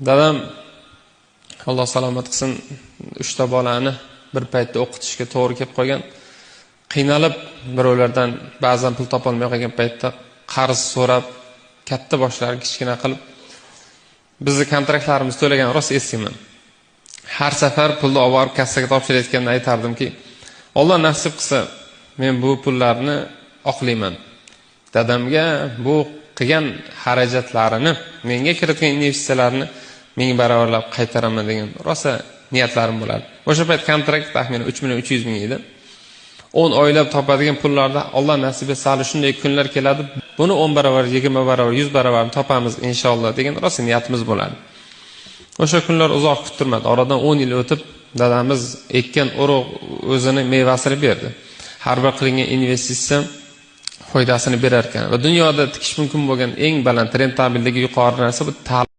Dadam Alloh salomat qilsin, 3 ta bolani bir paytda o'qitishga to'g'ri kelib qolgan. Qiynalib, birovlardan ba'zan pul topa olmay qolgan paytda qarz so'rab, katta boshlar kichkina qilib bizni kontraktlarimiz to'lagan rost eslayman. Har safar pulni olib borib kassaga topshirayotganda aytardimki, Alloh nasib qilsa, men bu pullarni oqlayman. Dadamga bu qilgan xarajatlarini, menga kiritgan investitsiyalarni 1000 barobarlab qaytaraman degan rosa niyatlarim bo'lardi. O'sha payt kontrakt taxminan 3.300.000 edi. 10 oylab topadigan pullarda Alloh nasib etsa shunday kunlar keladi. Buni 10 barobar, 20 barobar, 100 barobar topamiz inshaalloh degan rosa niyatimiz bo'ladi. O'sha kunlar uzoq kuttirmadi. Oradan 10 yil o'tib dadamiz ekkan urug' o'zini mevasini berdi. Har bir qilingan investitsiya foydasini berar ekan. Va dunyoda tikish mumkin bo'lgan eng baland rentabelligi yuqori narsa bu ta'lim.